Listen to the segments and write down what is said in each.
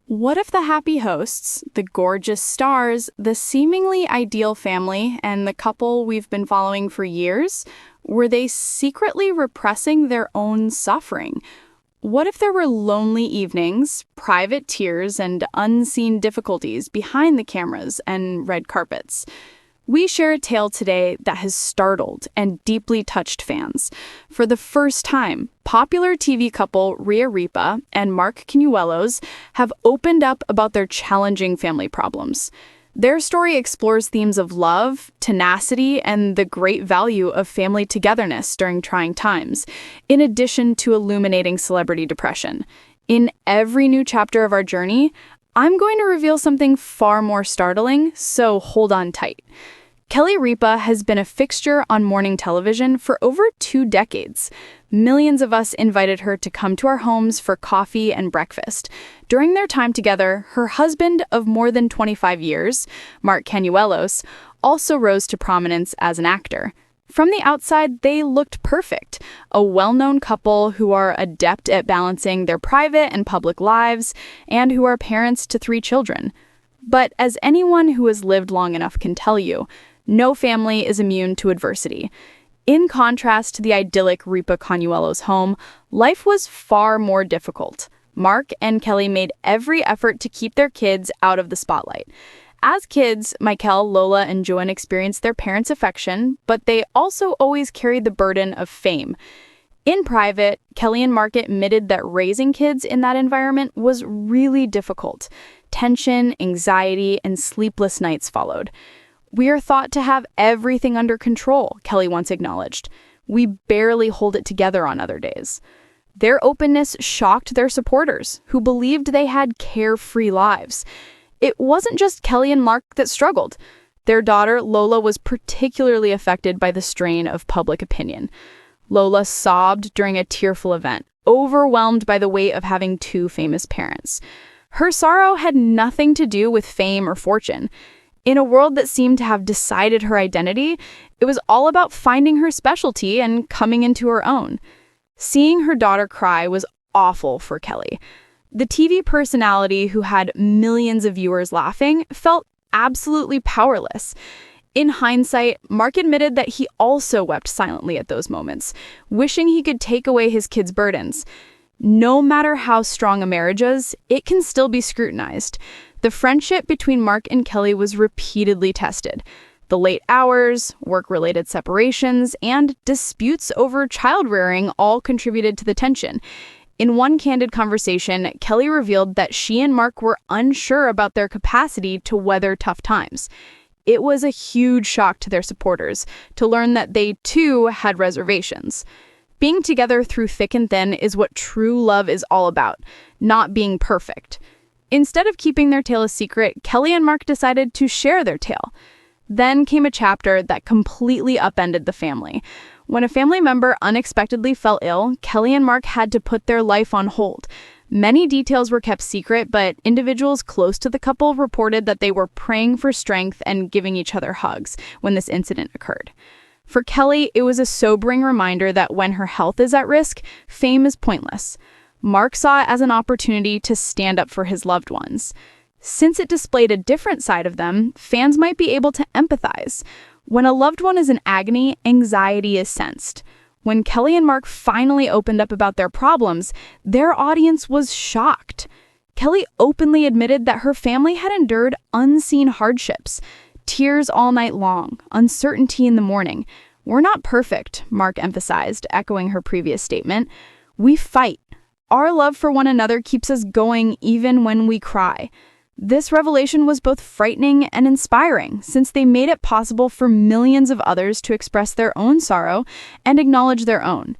What if the happy hosts, the gorgeous stars, the seemingly ideal family, and the couple we've been following for years, were they secretly repressing their own suffering? What if there were lonely evenings, private tears, and unseen difficulties behind the cameras and red carpets? We share a tale today that has startled and deeply touched fans. For the first time, popular TV couple Kelly Ripa and Mark Consuelos have opened up about their challenging family problems. Their story explores themes of love, tenacity, and the great value of family togetherness during trying times, in addition to illuminating celebrity depression. In every new chapter of our journey, I'm going to reveal something far more startling, so hold on tight. Kelly Ripa has been a fixture on morning television for over 2 decades. Millions of us invited her to come to our homes for coffee and breakfast. During their time together, her husband of more than 25 years, Mark Consuelos, also rose to prominence as an actor. From the outside, they looked perfect, a well-known couple who are adept at balancing their private and public lives, and who are parents to 3 children. But as anyone who has lived long enough can tell you, no family is immune to adversity. In contrast to the idyllic Ripa Consuelos home, life was far more difficult. Mark and Kelly made every effort to keep their kids out of the spotlight. As kids, Michael, Lola, and Joan experienced their parents' affection, but they also always carried the burden of fame. In private, Kelly and Mark admitted that raising kids in that environment was really difficult. Tension, anxiety, and sleepless nights followed. "We are thought to have everything under control," Kelly once acknowledged. "We barely hold it together on other days." Their openness shocked their supporters, who believed they had carefree lives. It wasn't just Kelly and Mark that struggled. Their daughter, Lola, was particularly affected by the strain of public opinion. Lola sobbed during a tearful event, overwhelmed by the weight of having 2 famous parents. Her sorrow had nothing to do with fame or fortune. In a world that seemed to have decided her identity, it was all about finding her specialty and coming into her own. Seeing her daughter cry was awful for Kelly. The TV personality who had millions of viewers laughing felt absolutely powerless. In hindsight, Mark admitted that he also wept silently at those moments, wishing he could take away his kids' burdens. No matter how strong a marriage is, it can still be scrutinized. The friendship between Mark and Kelly was repeatedly tested. The late hours, work-related separations, and disputes over child-rearing all contributed to the tension. In one candid conversation, Kelly revealed that she and Mark were unsure about their capacity to weather tough times. It was a huge shock to their supporters to learn that they, too, had reservations. Being together through thick and thin is what true love is all about, not being perfect. Instead of keeping their tale a secret, Kelly and Mark decided to share their tale. Then came a chapter that completely upended the family. When a family member unexpectedly fell ill, Kelly and Mark had to put their life on hold. Many details were kept secret, but individuals close to the couple reported that they were praying for strength and giving each other hugs when this incident occurred. For Kelly, it was a sobering reminder that when her health is at risk, fame is pointless. Mark saw it as an opportunity to stand up for his loved ones. Since it displayed a different side of them, fans might be able to empathize. When a loved one is in agony, anxiety is sensed. When Kelly and Mark finally opened up about their problems, their audience was shocked. Kelly openly admitted that her family had endured unseen hardships. Tears all night long, uncertainty in the morning. "We're not perfect," Mark emphasized, echoing her previous statement. "We fight. Our love for one another keeps us going even when we cry." This revelation was both frightening and inspiring, since they made it possible for millions of others to express their own sorrow and acknowledge their own.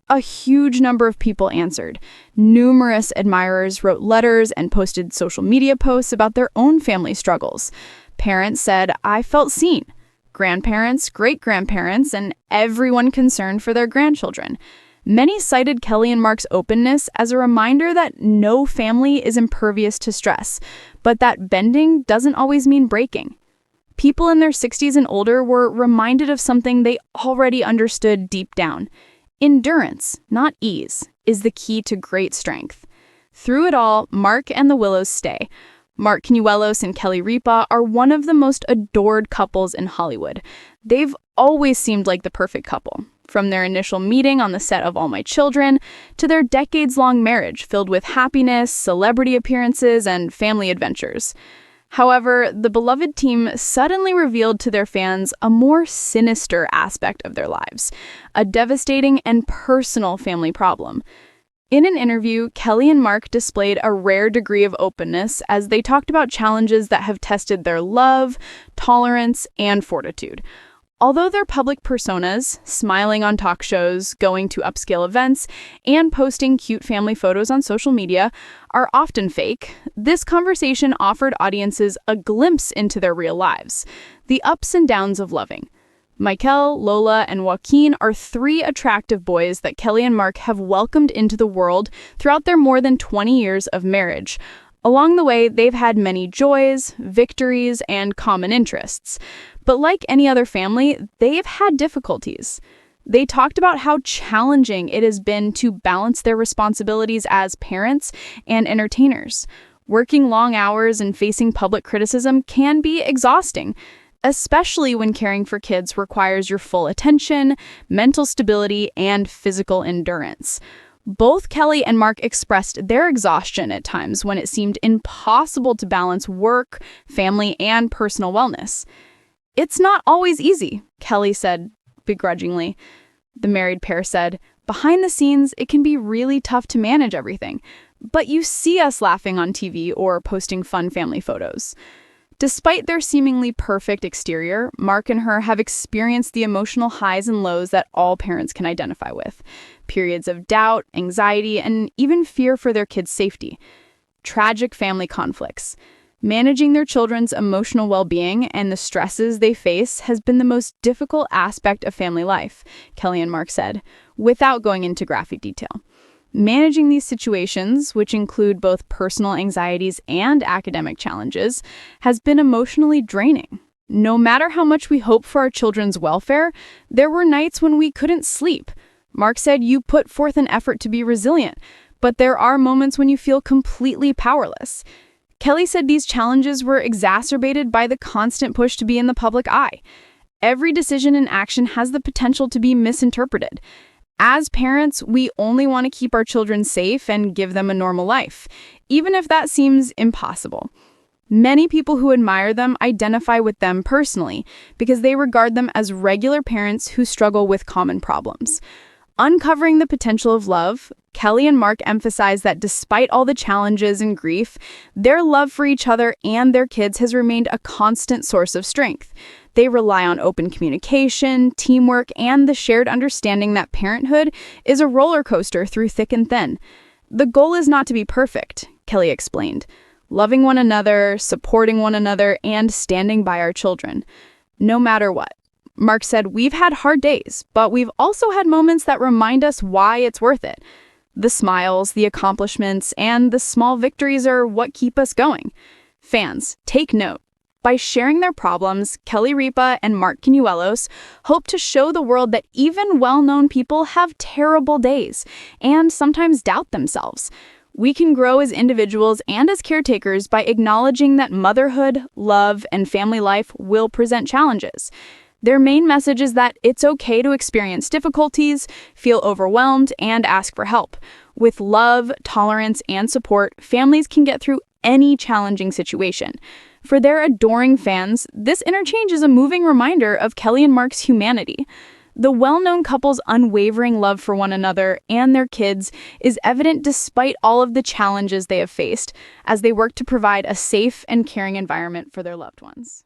A huge number of people answered. Numerous admirers wrote letters and posted social media posts about their own family struggles. Parents said, "I felt seen." Grandparents, great-grandparents, and everyone concerned for their grandchildren. Many cited Kelly and Mark's openness as a reminder that no family is impervious to stress, but that bending doesn't always mean breaking. People in their 60s and older were reminded of something they already understood deep down. Endurance, not ease, is the key to great strength. Through it all, Mark and the Willows stay. Mark Consuelos and Kelly Ripa are one of the most adored couples in Hollywood. They've always seemed like the perfect couple, from their initial meeting on the set of All My Children to their decades-long marriage filled with happiness, celebrity appearances, and family adventures. However, the beloved team suddenly revealed to their fans a more sinister aspect of their lives, a devastating and personal family problem. In an interview, Kelly and Mark displayed a rare degree of openness as they talked about challenges that have tested their love, tolerance, and fortitude. Although their public personas, smiling on talk shows, going to upscale events, and posting cute family photos on social media, are often fake, this conversation offered audiences a glimpse into their real lives, the ups and downs of loving. Michael, Lola, and Joaquin are 3 attractive boys that Kelly and Mark have welcomed into the world throughout their more than 20 years of marriage. Along the way, they've had many joys, victories, and common interests. But like any other family, they've had difficulties. They talked about how challenging it has been to balance their responsibilities as parents and entertainers. Working long hours and facing public criticism can be exhausting, especially when caring for kids requires your full attention, mental stability, and physical endurance. Both Kelly and Mark expressed their exhaustion at times when it seemed impossible to balance work, family, and personal wellness. "It's not always easy," Kelly said begrudgingly. The married pair said, "Behind the scenes, it can be really tough to manage everything, but you see us laughing on TV or posting fun family photos." Despite their seemingly perfect exterior, Mark and her have experienced the emotional highs and lows that all parents can identify with. Periods of doubt, anxiety, and even fear for their kids' safety. Tragic family conflicts. Managing their children's emotional well-being and the stresses they face has been the most difficult aspect of family life, Kelly and Mark said, without going into graphic detail. Managing these situations, which include both personal anxieties and academic challenges, has been emotionally draining. No matter how much we hope for our children's welfare, there were nights when we couldn't sleep. Mark said, "You put forth an effort to be resilient, but there are moments when you feel completely powerless." Kelly said these challenges were exacerbated by the constant push to be in the public eye. Every decision and action has the potential to be misinterpreted. As parents, we only want to keep our children safe and give them a normal life, even if that seems impossible. Many people who admire them identify with them personally because they regard them as regular parents who struggle with common problems. Uncovering the potential of love, Kelly and Mark emphasize that despite all the challenges and grief, their love for each other and their kids has remained a constant source of strength. They rely on open communication, teamwork, and the shared understanding that parenthood is a roller coaster through thick and thin. "The goal is not to be perfect," Kelly explained. "Loving one another, supporting one another, and standing by our children, no matter what." Mark said, "We've had hard days, but we've also had moments that remind us why it's worth it. The smiles, the accomplishments, and the small victories are what keep us going." Fans, take note. By sharing their problems, Kelly Ripa and Mark Consuelos hope to show the world that even well-known people have terrible days and sometimes doubt themselves. We can grow as individuals and as caretakers by acknowledging that motherhood, love, and family life will present challenges. Their main message is that it's okay to experience difficulties, feel overwhelmed, and ask for help. With love, tolerance, and support, families can get through any challenging situation. For their adoring fans, this interchange is a moving reminder of Kelly and Mark's humanity. The well-known couple's unwavering love for one another and their kids is evident despite all of the challenges they have faced as they work to provide a safe and caring environment for their loved ones.